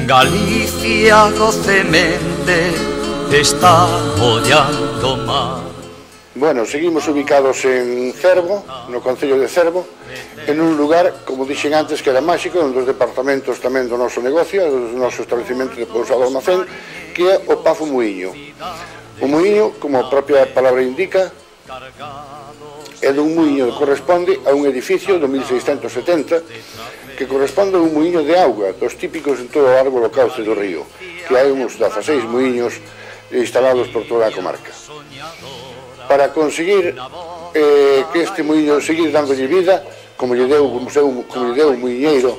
Galicia docemente está ollando o mar. Bueno, seguimos ubicados en Cervo, no concello de Cervo, en un lugar, como dixen antes, que era máxico, un dos departamentos tamén do noso negocio, do noso establecimento de pousado almacén, que é o Pazo Muiño. O muiño, como a propia palabra indica, é dun muiño que corresponde a un edificio do 1670 que corresponde a un muiño de auga, dos típicos en todo o largo do cauce do río, que hai uns 16 muiños instalados por toda a comarca. Para conseguir que este muiño seguir dándolle vida, como lle deu o muiñeiro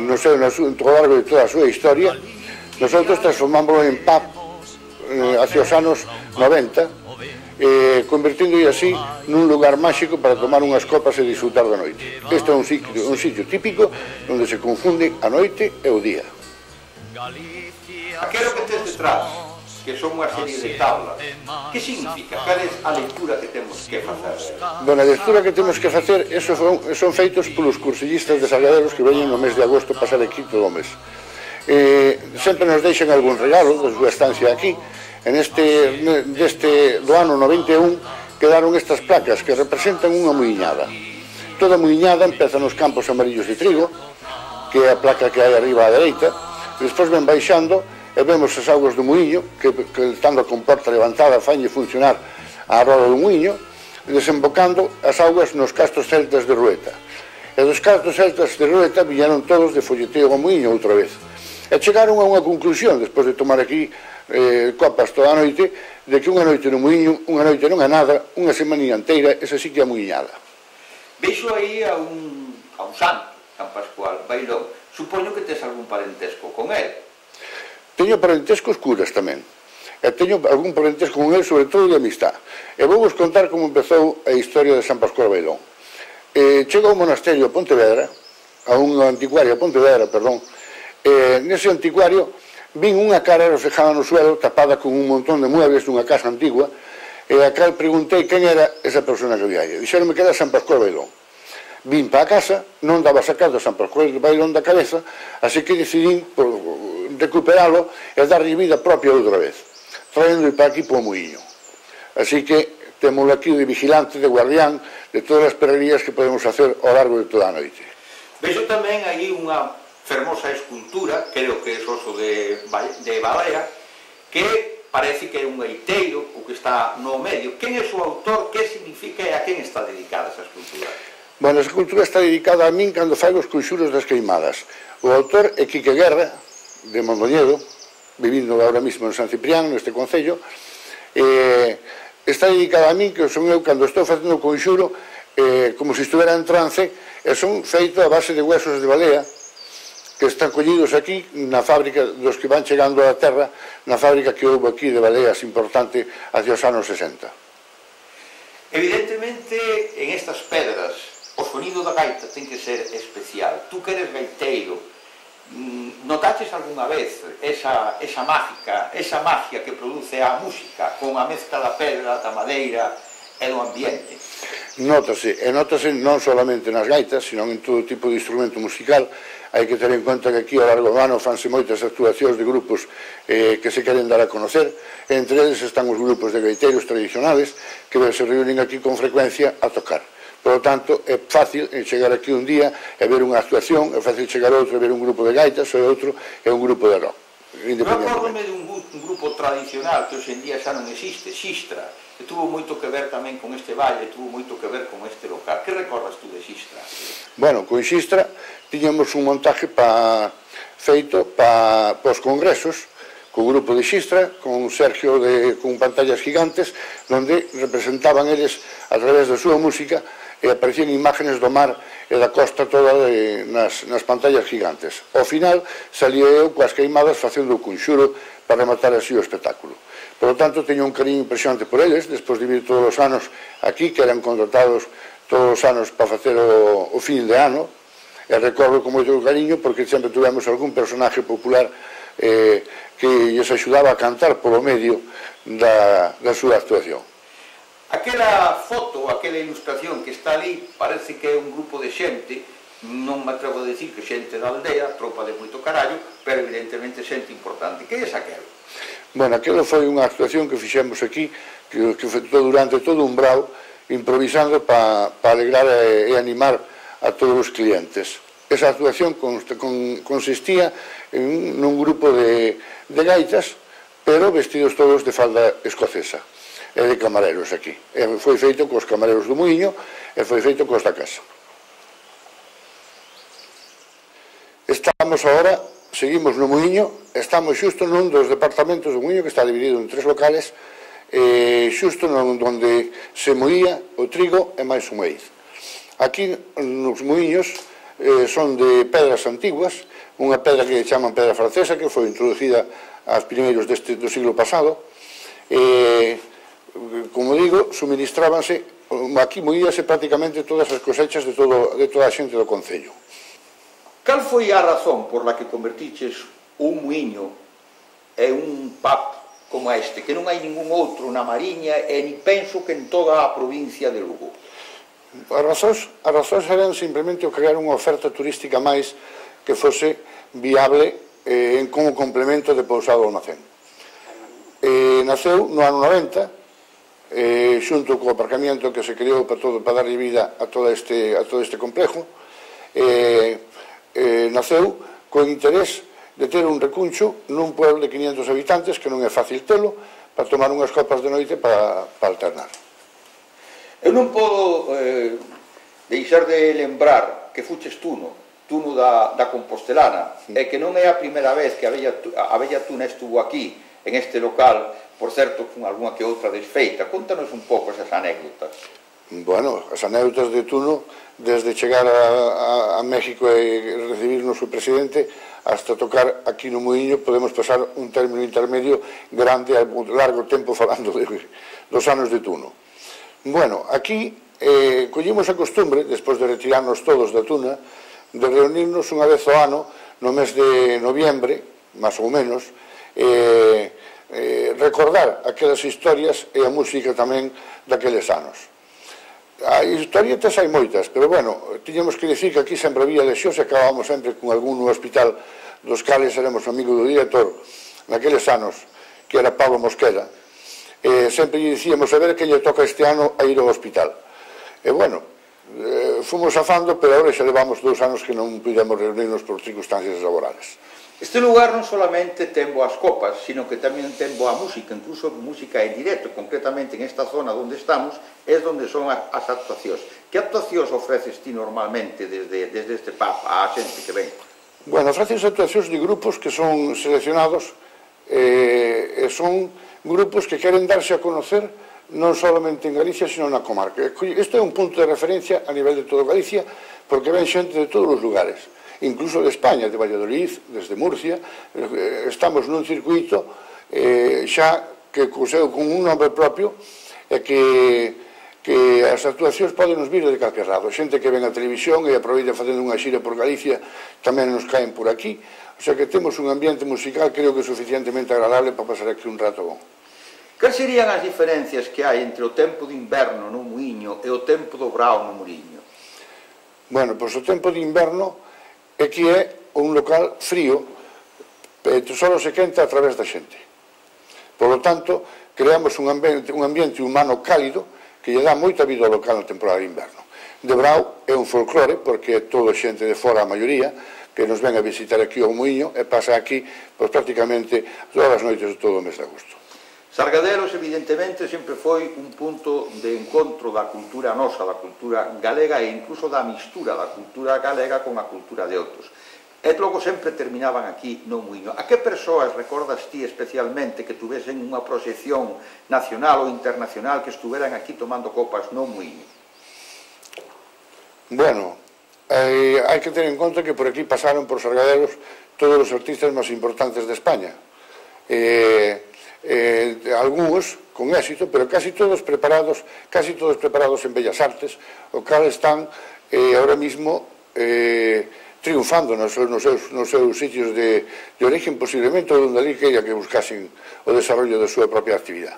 no todo o largo de toda a súa historia, nosotros transformámoslo en pub hacia os anos 90, convertindo así nun lugar máxico para tomar unhas copas e disfrutar da noite. Este é un sitio típico onde se confunde a noite e o día. Aquilo que tes detrás, que son unha serie de tablas, que significa? Cal é a lectura que temos que facer? Bueno, a lectura que temos que facer son feitos polos cursillistas de Salgaderos que veñen no mes de agosto pasar aquí todo o mes. Sempre nos deixan algún regalo da súa estancia aquí. Do ano 91 quedaron estas placas que representan unha muiñada. Toda muiñada empeza nos campos amarillos de trigo, que é a placa que hai arriba á dereita, e despois ven baixando e vemos as augas do muiño, que estando a comporta levantada fanlle funcionar a roda do muiño, desembocando as augas nos castos celtas de Rueta. E dos castos celtas de Rueta viñeron todos de folleteo ao muiño outra vez. E chegaron a unha conclusión, despois de tomar aquí copas toda a noite, de que unha noite no muiño, unha noite non é nada, unha semaninha inteira, esa sí que é a muiñada. Veixo aí a un santo, San Pascual, Bailón. Supoño que tes algún parentesco con él. Teño parentescos curas tamén. E teño algún parentesco con él, sobre todo de amistad. E vou vos contar como empezou a historia de San Pascual Bailón. Chegou ao monasterio a Pontevedra, a un anticuario a Pontevedra, perdón, nese anticuario vin unha cara reflejada no suelo tapada con un montón de muebles dunha casa antigua e a cal preguntei quen era esa persona que había aí. Dixeronme que era San Pascual Bailón. Vin para a casa, non daba sacado a San Pascual Bailón da cabeza, así que decidín recuperalo e darlle vida propia outra vez, traendo para aquí para o muiño. Así que temos aquí de vigilante, de guardián, de todas as perrerías que podemos hacer ao largo de toda a noite. Vexo tamén aí unha fermosa escultura, creo que é oso de Balea, que parece que é un gaiteiro, o que está no medio. Quen é o autor, que significa e a quen está dedicada esa escultura? Bueno, esa escultura está dedicada a min cando fai os conxuros das queimadas. O autor é Quique Guerra, de Mondoñedo, vivindo agora mesmo en San Ciprián, neste concello. Está dedicada a min, que son eu cando estou facendo o conxuro, como se estuvera en trance, e son feito a base de huesos de balea, que están collidos aquí na fábrica dos que van chegando á terra, na fábrica que houve aquí de baleas importante hacia os anos 60. Evidentemente, en estas pedras, o sonido da gaita ten que ser especial. Tú que eres gaiteiro, notaches algunha vez esa magia que produce a música con a mezcla da pedra, da madeira e do ambiente? Nótase, e nótase non solamente nas gaitas, sino en todo tipo de instrumento musical. Hai que ter en conta que aquí ao largo do ano fanse moitas actuacións de grupos que se queren dar a conocer. Entre eles están os grupos de gaiteiros tradicionales que se reúnen aquí con frecuencia a tocar. Por lo tanto, é fácil chegar aquí un día e ver unha actuación, é fácil chegar outro e ver un grupo de gaitas, ou outro é un grupo de rock. Recórdome de un grupo tradicional que hoxe en día xa non existe, Xistra, que tuvo moito que ver tamén con este valle, tuvo moito que ver con este local. Que recordas tú de Xistra? Bueno, con Xistra tiñamos un montaje feito para os congresos, co grupo de Xistra, con Sergio con pantallas gigantes, onde representaban eles a través da súa música e aparecían imágenes do mar e da costa toda nas pantallas gigantes. Ao final salía eu coas queimadas facendo o conxuro para rematar así o espectáculo. Por lo tanto, teño un cariño impresionante por eles, despois de vir todos os anos aquí, que eran contratados todos os anos para facer o fin de ano, e recordo con moito cariño porque sempre tivemos algún personaje popular que lles axudaba a cantar polo medio da súa actuación. Aquela foto, aquela ilustración que está ali, parece que é un grupo de xente non me atrevo a decir que xente da aldea, tropa de moito carallo, pero evidentemente xente importante. Que é aquel? Bueno, aquilo foi unha actuación que fixemos aquí, que efectuou durante todo un brao, improvisando para alegrar e animar a todos os clientes. Esa actuación consistía nun grupo de gaitas, pero vestidos todos de falda escocesa e de camareros aquí. Foi feito cos camareros do muiño e foi feito cos da casa. Estamos agora, seguimos no muiño, estamos xusto nun dos departamentos do muiño que está dividido en 3 locales, xusto onde se moía o trigo e máis o maíz. Aquí nos muiños son de pedras antiguas, unha pedra que chaman pedra francesa, que foi introducida aos primeiros do siglo pasado. Como digo, suministrábanse, aquí moíase prácticamente todas as cosechas de toda a xente do concello. Cal foi a razón por la que convertiches un muiño e un pub como este, que non hai ningún outro na Mariña e ni penso que en toda a provincia de Lugo? As razóns eran simplemente o crear unha oferta turística máis que fose viable como complemento de Pousada do Almacén. Naceu no ano 90, xunto co aparcamiento que se creou para darlle vida a todo este complejo. Naceu co interés de ter un recuncho nun pueblo de 500 habitantes que non é fácil telo, para tomar unhas copas de noite para alternar. Eu non podo deixar de lembrar que fuches Tuno da Compostelana, e que non é a primeira vez que a Bella Tuna estuvo aquí, en este local, por certo, con algunha que outra desfeita. Contanos un pouco esas anécdotas. Bueno, as anécdotas de Tuno, desde chegar a México e recibirnos o presidente, hasta tocar aquí no muiño, podemos pasar un término intermedio grande, largo tempo falando dos anos de Tuno. Bueno, aquí collimos a costumbre, despois de retirarnos todos da Tuna, de reunirnos unha vez ao ano, no mes de noviembre, máis ou menos, recordar aquelas historias e a música tamén daqueles anos. A historietas hai moitas, pero bueno, tiñamos que dicir que aquí sempre había lesións e acabábamos sempre con algún no hospital dos cales éramos amigo do director naqueles anos, que era Pablo Mosquera. Sempre lle dicíamos a ver que lle toca este ano a ir ao hospital. E bueno, fomos afando, pero agora xa levamos 2 anos que non pudemos reunirnos por circunstancias laborales. Este lugar non solamente ten boas copas, sino que tamén ten boa música, incluso música en directo. Concretamente en esta zona onde estamos é onde son as actuacións. Que actuacións ofreces ti normalmente desde este pub a xente que ven? Bueno, ofreces actuacións de grupos que son seleccionados e son grupos que queren darse a conocer non solamente en Galicia, sino na comarca. Este é un punto de referencia a nivel de toda Galicia, porque ven xente de todos os lugares, incluso de España, de Valladolid, desde Murcia. Estamos nun circuito xa que coseu con un nombre propio e que as actuacións poden nos vir de calquer lado. Xente que ven a televisión e aproveita facendo unha xira por Galicia tamén nos caen por aquí. O sea que temos un ambiente musical creo que suficientemente agradable para pasar aquí un rato bon. Cal serían as diferencias que hai entre o tempo de inverno no muiño e o tempo do brao no Muriño? Bueno, pois o tempo de inverno é que é un local frío, só se quenta a través da xente. Por lo tanto, creamos un ambiente humano cálido que lle dá moita vida ao local na temporada de inverno. De brao é un folclore, porque é toda xente de fora, a maioría, que nos ven a visitar aquí ao muiño e pasa aquí pois, prácticamente todas as noites de todo o mes de agosto. Sargadelos, evidentemente, sempre foi un punto de encontro da cultura nosa, da cultura galega e incluso da mistura da cultura galega con a cultura de outros. E logo sempre terminaban aquí no muiño. A que persoas recordas ti especialmente que tuvesen unha proxección nacional ou internacional que estuveran aquí tomando copas no muiño? Bueno, hai que ter en conta que por aquí pasaron por Sargadelos todos os artistas máis importantes de España. Algúns con éxito, pero casi todos preparados en Bellas Artes, o cal están ahora mismo triunfando nos seus sitios de origen, posiblemente onde ali queira que buscasen o desarrollo da súa propia actividade.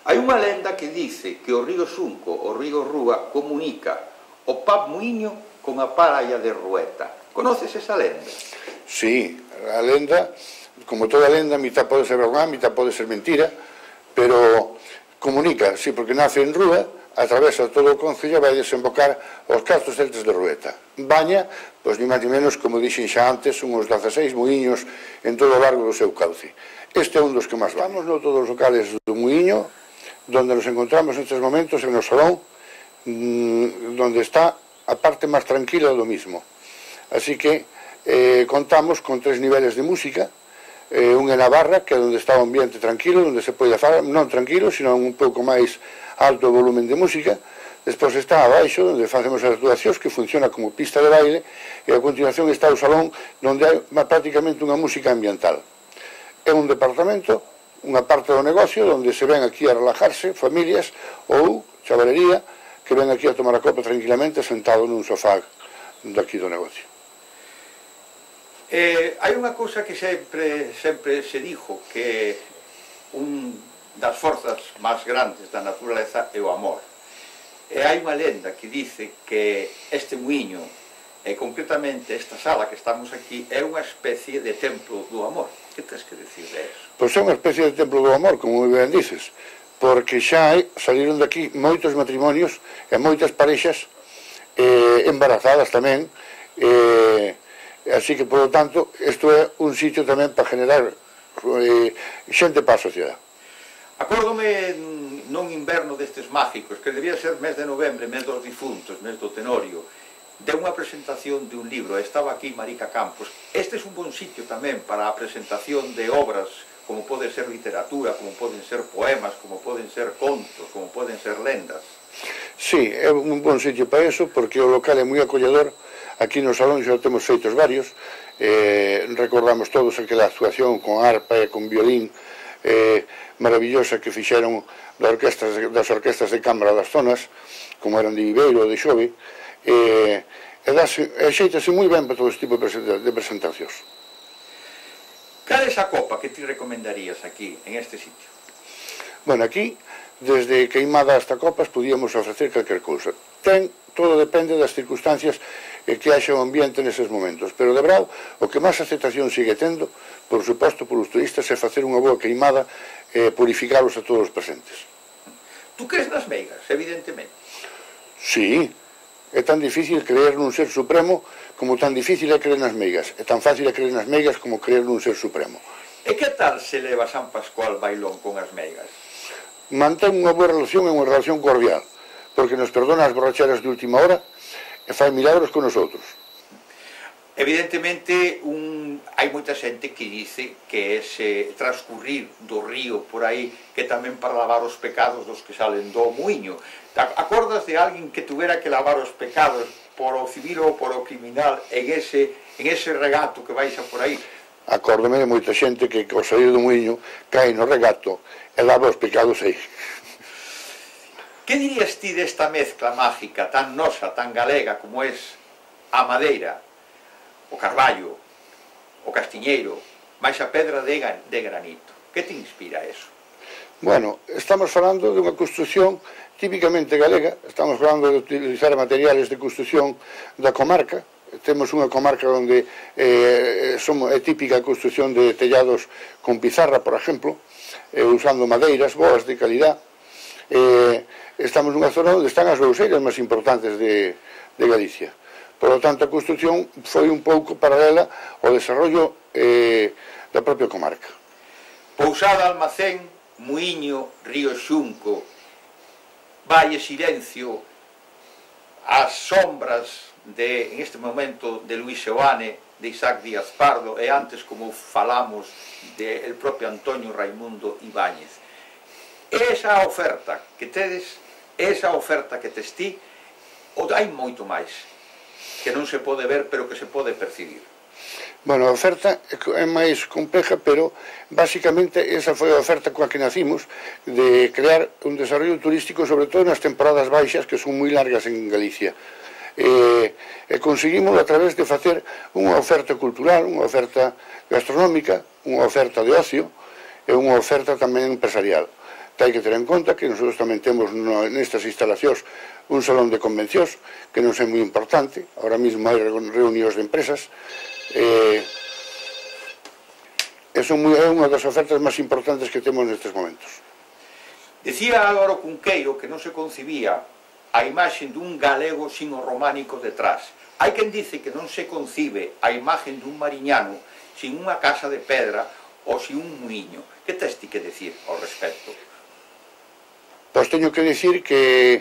Hai unha lenda que dice que o río Xunco, o río Rúa, comunica o pub Muiño cunha paralla de rueta. Conoces esa lenda? Sí, a lenda, como toda lenda, mitad pode ser verdad, mitad pode ser mentira, pero comunica, sí, porque nace en Rúa, atravesa todo o concello e vai desembocar aos Castros Celtes de Rueta. Baña, pois ni máis ni menos, como dixen xa antes, uns 16 muiños en todo o largo do seu cauce. Este é un dos que máis baña. Estamos no todos os locales do muiño, donde nos encontramos nestes momentos en o salón, donde está a parte máis tranquila do mismo. Así que contamos con 3 niveles de música, un en a barra, que é onde está o ambiente tranquilo, onde se pode falar, non tranquilo, sino un pouco máis alto o volumen de música. Despois está abaixo, onde facemos as actuacións, que funciona como pista de baile, e a continuación está o salón, onde hai prácticamente unha música ambiental. É un departamento, unha parte do negocio, onde se ven aquí a relajarse familias ou chavalería que ven aquí a tomar a copa tranquilamente sentado nun sofá daqui do negocio. Hai unha cousa que sempre se dixo, que un das forzas máis grandes da naturaleza é o amor. E hai unha lenda que dice que este muiño, e concretamente esta sala que estamos aquí, é unha especie de templo do amor. Que tens que decir de eso? Pois é unha especie de templo do amor, como moi ben dices, porque xa saliron daqui moitos matrimonios e moitas parexas embarazadas tamén, así que, por lo tanto, isto é un sitio tamén para generar xente para a sociedade. Acórdome nun inverno destes mágicos, que debía ser mes de novembro, mes dos difuntos, mes do Tenorio, de unha presentación de un libro, estaba aquí Marica Campos. Este é un bon sitio tamén para a presentación de obras, como pode ser literatura, como poden ser poemas, como poden ser contos, como poden ser lendas. Sí, é un bon sitio para eso, porque o local é moi acolledor. Aquí no salón xa temos feitos varios, recordamos todos aquela actuación con arpa e con violín maravillosa que fixeron das orquestas de cámara das zonas, como eran de Viveiro ou de Xove, e xeitase moi ben para todo este tipo de presentacións. Cal é esa copa que ti recomendarías aquí, en este sitio? Bueno, aquí, desde queimada hasta copas, podíamos ofrecer calquer cousa. Todo depende das circunstancias que haxa o ambiente neses momentos, pero de brao, o que máis aceptación sigue tendo, por suposto, polos turistas, é facer unha boa queimada e purificalos a todos os presentes. Tú crees nas meigas, evidentemente? Sí, é tan difícil creer nun ser supremo como tan difícil é creer nas meigas. É tan fácil é creer nas meigas como creer nun ser supremo. E que tal se leva San Pascual bailón con as meigas? Mantén unha boa relación e unha relación cordial, porque nos perdona as borracheras de última hora e fai milagros con nosotros. Evidentemente, hai moita xente que dice que ese transcurrir do río por aí, que tamén para lavar os pecados dos que salen do muiño. Acordas de alguén que tuvera que lavar os pecados por o civil ou por o criminal en ese regato que baixa por aí? Acórdome de moita xente que ao sair do muiño cae no regato e lava os pecados aí. Que dirías ti desta mezcla mágica tan nosa, tan galega como é a madeira, o carballo, o castiñeiro, máis a pedra de granito? Que te inspira eso? Bueno, estamos falando de unha construción típicamente galega, estamos falando de utilizar materiales de construción da comarca. Temos unha comarca onde é típica a construción de tellados con pizarra, por exemplo, usando madeiras boas de calidad. Estamos nunha zona onde están as rouseiras máis importantes de Galicia. Por lo tanto, a construción foi un pouco paralela ao desarrollo da propia comarca. Pousada, Almacén, Muiño, Río Xunco, Valle, Silencio, as sombras en este momento de Luis Seoane, de Isaac Díaz Pardo, e antes, como falamos, del propio Antonio Raimundo Ibáñez. Esa oferta que tedes, esa oferta que tes ti, ou hai moito máis que non se pode ver, pero que se pode percibir? Bueno, a oferta é máis compleja, pero basicamente esa foi a oferta coa que nacimos, de crear un desarrollo turístico, sobre todo nas temporadas baixas, que son moi largas en Galicia. E conseguimos a través de facer unha oferta cultural, unha oferta gastronómica, unha oferta de ocio e unha oferta tamén empresarial. Hai que ter en conta que nosotros tamén temos nestas instalacións un salón de convencións que non é moi importante, ahora mesmo hai reunións de empresas, é unha das ofertas máis importantes que temos nestes momentos. Decía Álvaro Cunqueiro que non se concibía a imaxe dun galego sin o románico detrás. Hai quen dice que non se concibe a imaxe dun mariñano sin unha casa de pedra ou sin un muiño. Que tes ti que decir ao respecto? Pois teño que decir que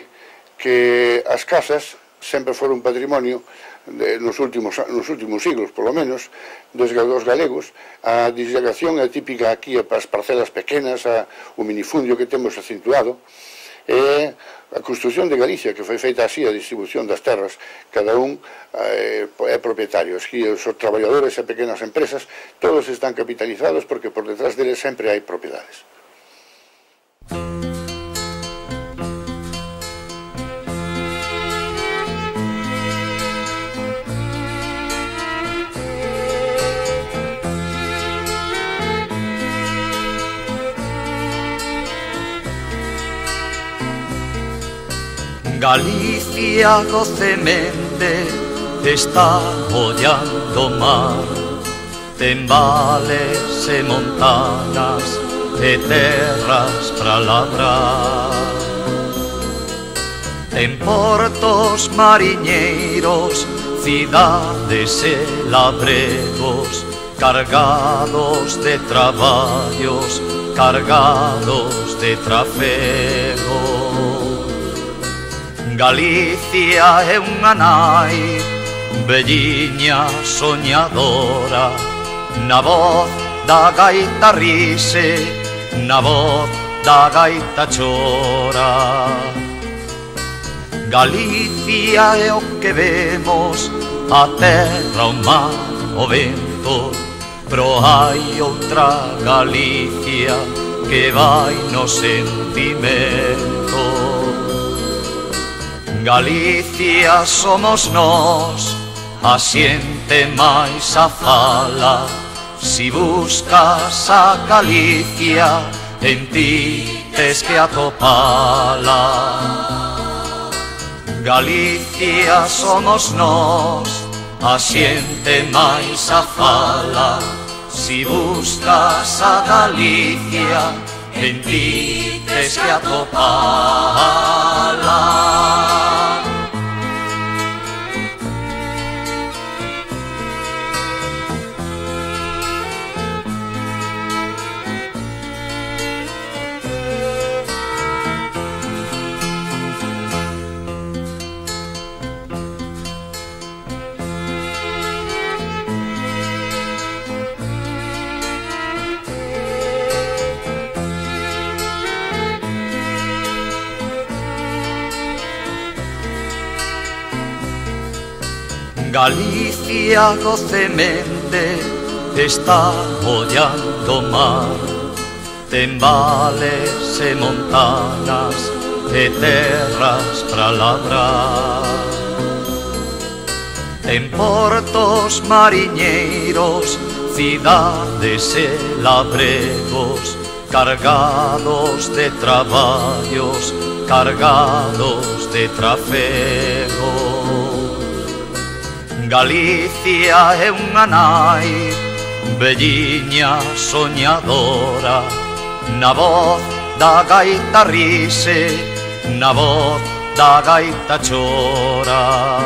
as casas sempre foron un patrimonio nos últimos siglos, polo menos, dos galegos. A disgregación é típica aquí para as parcelas pequenas, o minifundio que temos acentuado, e a construción de Galicia, que foi feita así, a distribución das terras, cada un é propietario. Aquí os traballadores e pequenas empresas, todos están capitalizados porque por detrás deles sempre hai propiedades. Galicia docemente está ollando o mar, ten vales e montanas e terras para labrar, ten portos mariñeiros, cidades e labregos, cargados de traballos, cargados de trafego. Galicia é unha nai, velliña soñadora, na voz da gaita rise, na voz da gaita chora. Galicia é o que vemos, a terra, o mar, o vento, pero hai outra Galicia que vai no sentimento. Galicia somos nós, a xente máis a fala. Si buscas a Galicia, en ti tes que atopala. Galicia somos nós, a xente máis a fala. Si buscas a Galicia, en ti tes que atopala. Galicia docemente está ollando o mar, ten vales e montanas e terras para labrar, ten portos mariñeiros, cidades e labregos, cargados de traballos, cargados de trafego. Galicia é unha nai, velliña soñadora, na voz da gaita rise, na voz da gaita chora.